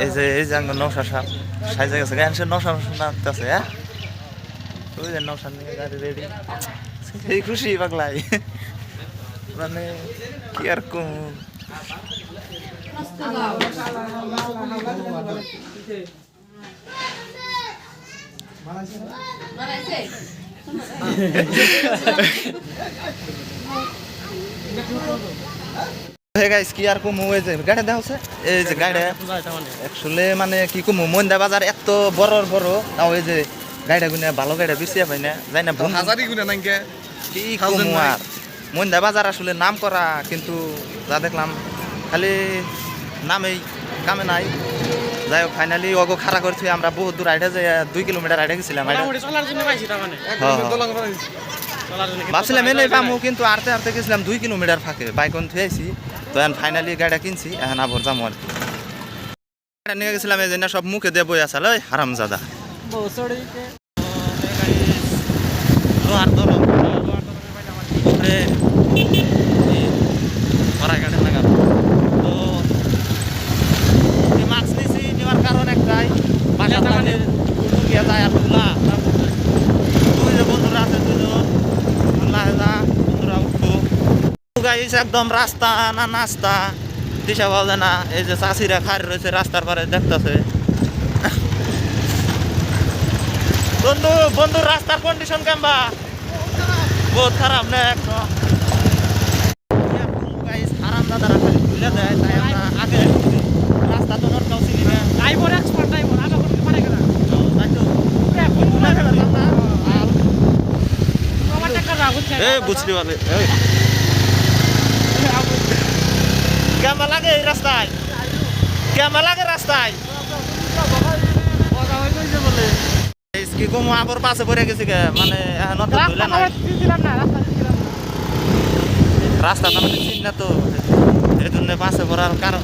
এই যে নৌশা সাপ সাইজে গেছে গান নৌশা নাচতেছে হ্যাঁ ওই যে নৌশা নিয়ে গাড়ি রেডি সেই খুশি পাগলাই মানে কি আর কম কি আর কম গাড়ি দেওয়া হচ্ছে এই যে গাড়ি আসলে মানে কি কম মন্দা বাজার এত বড় বড় তাও এই যে গাড়ি গুনে ভালো গাড়ি বেশি পাই না যাই না হাজারি গুনে নাই কি কম আর মন্দা বাজার আসলে নাম করা কিন্তু যা দেখলাম খালি নামেই কামে নাই যাই হোক ফাইনালি অগো খাড়া করছি আমরা বহুত দূর আইডা যাই 2 কিলোমিটার আইডা গেছিলাম ভাবছিলাম এলে পামু কিন্তু আরতে আরতে গেছিলাম 2 কিলোমিটার ফাঁকে বাইক অন থুয়েছি তো এখন ফাইনালি গাড়িটা কিনছি এখন আবার যাবো আর কি গাড়ি নিয়ে গেছিলাম এই জন্য সব মুখে দিয়ে বই আসাল ওই হারামজাদা আর ধরো গাড়ি লাগাল তো মাস্ক নিয়েছি নেওয়ার কারণ একটাই বাসা থাকালে গিয়ে যায় আর তুলা দুই যে বন্ধুরা আছে দুজন বন্ধুরা উঠবো গাইছে একদম রাস্তা না নাস্তা দিশা পাওয়া যায় না এই যে চাষিরা খার রয়েছে রাস্তার পারে দেখতেছে বন্ধু রাস্তার কন্ডিশন কেমবা বহুত খারাপ না একদম আরাম দাদারা খালি ভুলে দেয় তাই আমরা আগে রাস্তা তো নরকাও চিনি না ড্রাইভার এক্সপার্ট ড্রাইভার আগে করতে পারে কিনা তাই তো ভুলে গেল না আমার টাকা রাখুন এই বুঝলি বলে কেমন লাগে এই রাস্তায় কেমন লাগে রাস্তায় বলে কি কম আবার পাশে পড়ে গেছি মানে রাস্তা তো মানে চিন না তো এই জন্য পাশে পড়ার কারণ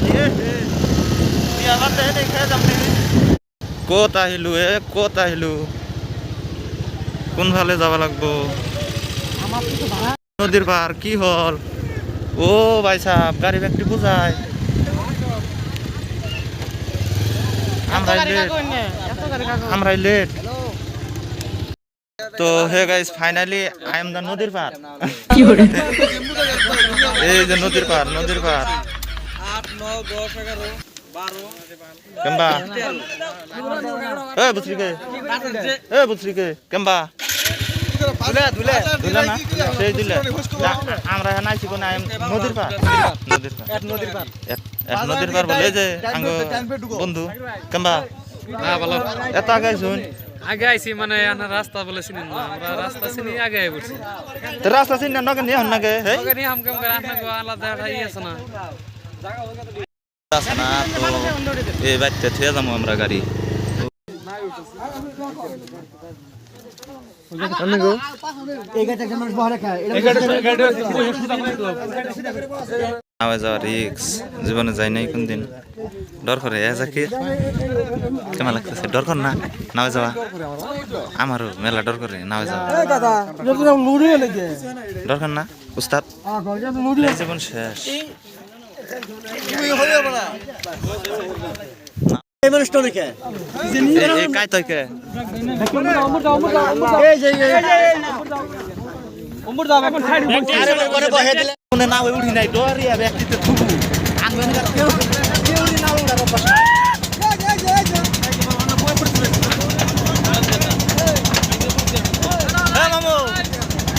কত আহিলু কত আহিলু কোন ভালে যাওয়া লাগবো নদীর পার কি হল ও ভাই সাহেব গাড়ি ব্যাগটি বুঝায় আমরাই লেট তো hey guys finally I am the নদীর পার এই যে নদীর পার 8 9 10 11 12 কেমবা বুঝরিকে কেমবা দুলে না সেই দিলে আমরা নাইছি কোন নদীর পার নদীর পার বলে যে আঙ্গ বন্ধু কেমবা হ্যাঁ ভালো এত আগে শুন আগে আইছি মানে রাস্তা বলে চিনি না আমরা রাস্তা চিনি আগে আইছি তো রাস্তা চিনি না নকে নিয়ে হন নাকে হে নকে নিয়ে হামকাম করে আপনাকে আলাদা ই আছে না আছে না তো এই বাচ্চা থিয়া যাবো আমরা গাড়ি নাওয়ে যাওয়া রিক্স জীবনে যাই নাই কোনদিন ডর করে জাকির কেমন লাগতেছে ডর কর না নাওয়ে যাওয়া আমারও মেলা ডর করে নাওয়ে যাওয়া ডর কর না উস্তাদ জীবন শেষ কাই তৈ কে নাও উঠি নাই ডরিয়া ব্যক্তিতে থুবু মামু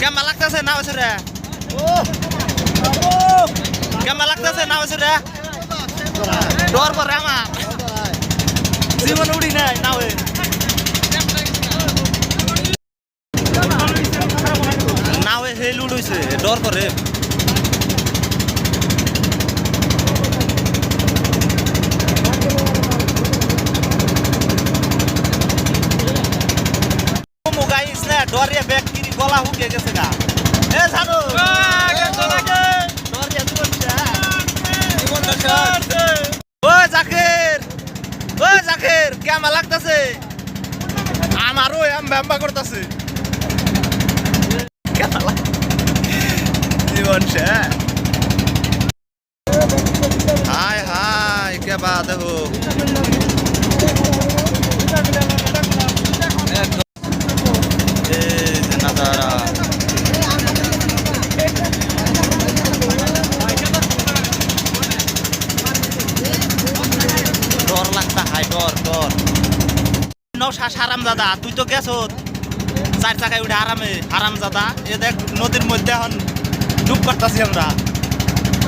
কেমন লাগতেছে নাও রে কেমন লাগতেছে নাও রে ডর করে আমার জীবন উড়ি নাই নাওয়ে নাওয়ে হেল উড়ছে ডর করে গাইস না ডরিয়া ব্যাগ কিনি গলা হুকে গেছে গা এ জানো गोंश है हाय हाय क्या बात है वो ये नजारा डर लगता है डर नौशा হারামজাদা তুই তো গেছো চার চাকায় উঠে আরামে হারামজাদা এ দেখ নদীর মধ্যে এখন ডুব করতেছি আমরা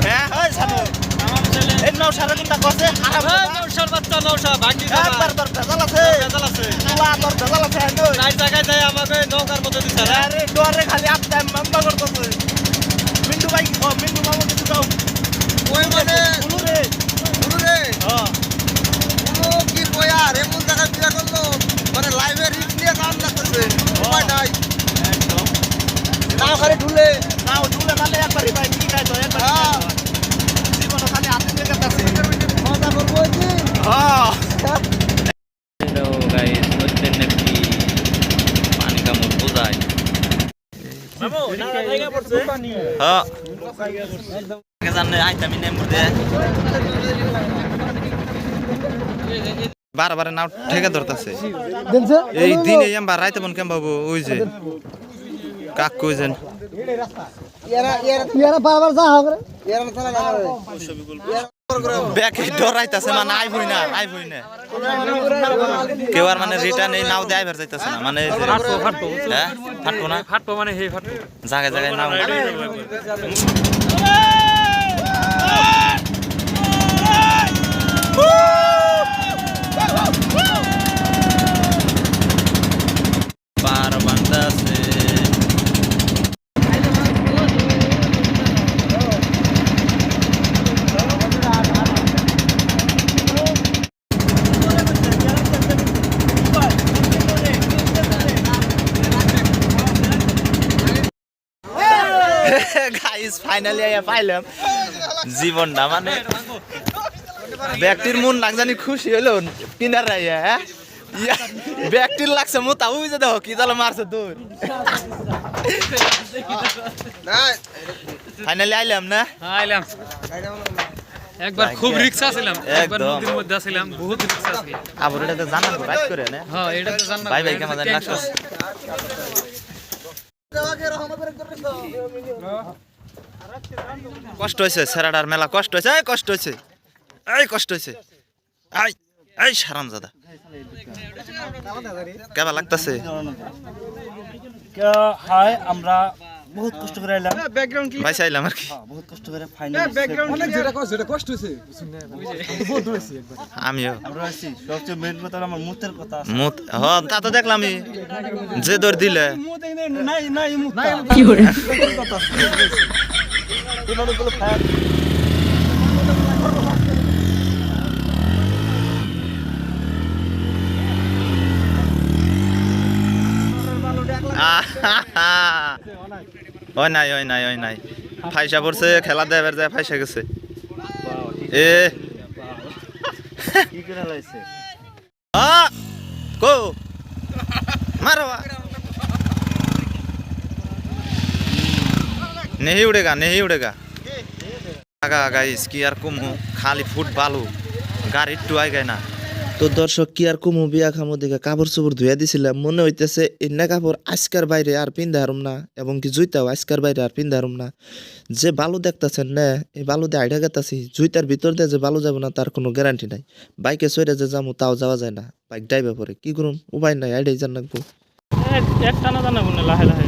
হ্যাঁ ওই সানু এই নৌশার কোনটা কছে হারামজাদা নৌশার বাচ্চা নৌশা ভাগি একবার তোর ভেজাল আছে তোলা তোর ভেজাল আছে চার জায়গায় যাই আমাকে নৌকার মধ্যে দিছে আরে ডরে খালি আপটা মাম্বা করতেছে মিন্টু ভাই ও মিন্টু মামু কিছু দাও ওই মানে উলুরে হ্যাঁ উলু কি কয়া রে মন জায়গা বিয়া করলো মানে লাইভে রিস্ক নিয়ে কাম লাগতেছে উপায় নাই একদম নাও করে ঢুলে মানে একবারই ভাই কি খাইতো একবার জীবন খালি হাতে দিয়ে গেছে মজা করবো কি হ্যাঁ হ্যালো গাইস হচ্ছেন নাকি পানি কামড় বোঝায় মামু না জায়গা পড়ছে হ্যাঁ একদম কে জানে আইতামি নেম মধ্যে বারবার নাও ঠেকা ধরতেছে এই দিনে আমরা রাইতে বন কেম বাবু ওই যে কাক কইছেন ইয়ারা বারবার যা হবে ইয়ারা ছাড়া না করে ব্যাকে ডরাইতাছে মানে আই হই না কেউ আর মানে রিটার্ন এই নাও দেয় যাইতাছে না মানে ফাটবো মানে হে ফাটবো জায়গায় নাও পার বান্দাছে গাইস ফাইনালি আইয়া পাইলাম জীবনটা মানে ব্যক্তির মন লাগজানি খুশি হলো কিনারে আইয়া হ্যাঁ ব্যক্তির লাগছে মোতা ওই যে দেখো কি জালে মারছে দূর ফাইনালি আইলাম না আইলাম একবার খুব রিস্ক আছিলাম একবার নদীর মধ্যে আছিলাম বহুত রিস্ক আছে আবার এটা তো জানা রাইট করে না হ্যাঁ এটা তো জানা ভাই কেমন জানি লাগছে কষ্ট হয়েছে সেরাডার মেলা কষ্ট হয়েছে কষ্ট হয়েছে এই হারামজাদা কেমন লাগতেছে হাই আমরা বহুত কষ্ট করে এলাম ভাই চাইলাম আর কি বহুত কষ্ট করে ফাইনাল যেটা কষ্ট হয়েছে বহুত দৌড়াইছি একবার আমিও আমরা আছি সবচেয়ে মেইন কথা আমার মুতের কথা আছে মুত হ্যাঁ তা তো দেখলাম আমি যে দৌড় দিলে মুত নাই মুত কি করে কথা এগুলো ফায়ার ওই নাই ফাইসা পড়ছে খেলা দেবার যায় ফাইসা গেছে এ কি করে লাইছে কো मारो नहीं उड़ेगा गाइस की यार कुम खाली फुट बालू गाड़ी टुआई गए ना তো দর্শক কি আর কুমু বিয়া খামো দেখে কাপড় চোপড় ধুইয়া দিছিলাম মনে হইতেছে এন্না কাপড় আজকার বাইরে আর পিন্ধা হারুম না এবং কি জুইতাও আজকার বাইরে আর পিন্ধা হারুম না যে বালু দেখতেছেন না এই বালু দিয়ে আইডা গেতাছি জুইতার ভিতর দিয়ে যে বালু যাবে না তার কোনো গ্যারান্টি নাই বাইকে চড়ে যে যাবো তাও যাওয়া যায় না বাইক ড্রাইভার পরে কি করুম উপায় নাই আইডাই জান রাখবো একটানা জানা বলে লাহে লাহে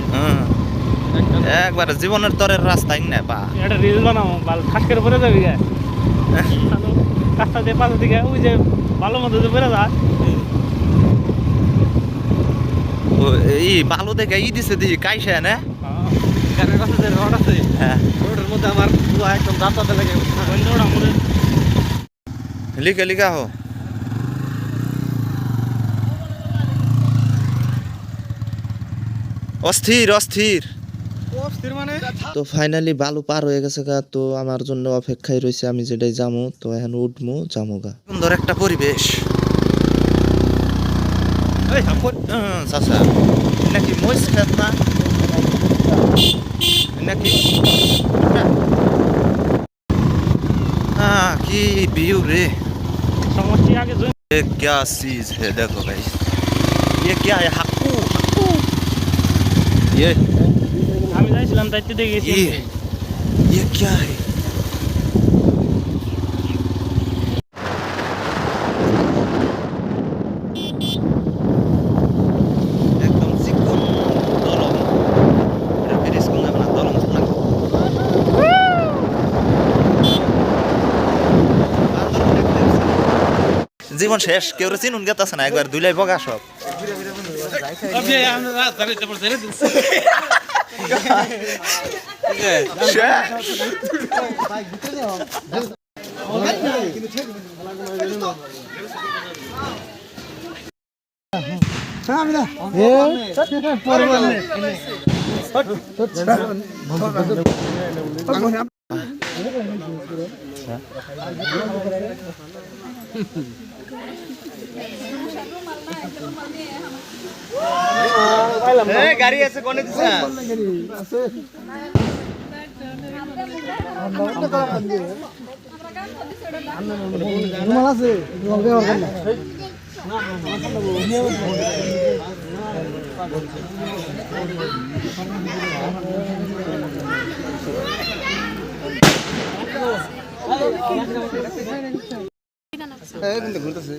একবার জীবনের তরের রাস্তাই না পা এটা রিল বানাবো বাল খাস করে পড়ে যাবি গা রাস্তা দিয়ে পাশে দিকে ওই যে ভালো মতো যে বেড়ে যায় এই ভালো দেখে ই দিছে দি কাইছে না গানের কাছে যে রোড আছে হ্যাঁ রোডের মধ্যে আমার পুরো একদম দাঁতাতে লাগে বন্ধুরা আমাদের লিখা হো অস্থির মানে তো ফাইনালি বালু পার হয়ে গেছে গা তো আমার জন্য অপেক্ষায় রয়েছে আমি যেটাই যামু তো এখন উঠমু যামু গা সুন্দর একটা পরিবেশ চাচা নাকি মহিষ খেত না নাকি কি ভিউ রে সমষ্টি আগে জমি ये क्या चीज है देखो गाइस ये क्या है हक्कू हक्कू ये আমি যাইছিলাম দায়িত্ব দিয়ে গেছি ये क्या है एकदम चिकन दलम এটা ব্রিজ কোন না দলম না জীবন শেষ কেউ চিনুন গেতাছে না একবার দুইলাই বগা সব গাড়ি আছে কোনে দিছে রুমাল আছে রুমাল ব্যবহার করেন না ঘুরতেছে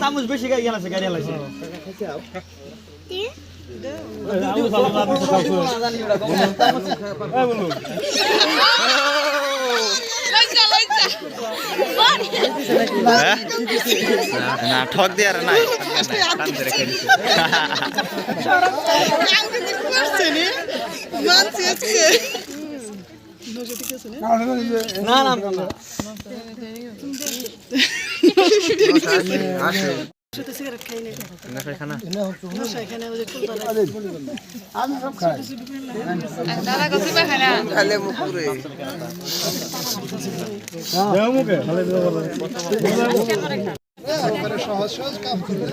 চামচ বেশি গাড়ি গেছে গাড়ি লাগছে না ঠক দিয়ে আর নাই না না না সিগারেট খাই না আমি সব খাই দাদা কসি বা খানা খালে মুখে সহজ সহজ কাম করে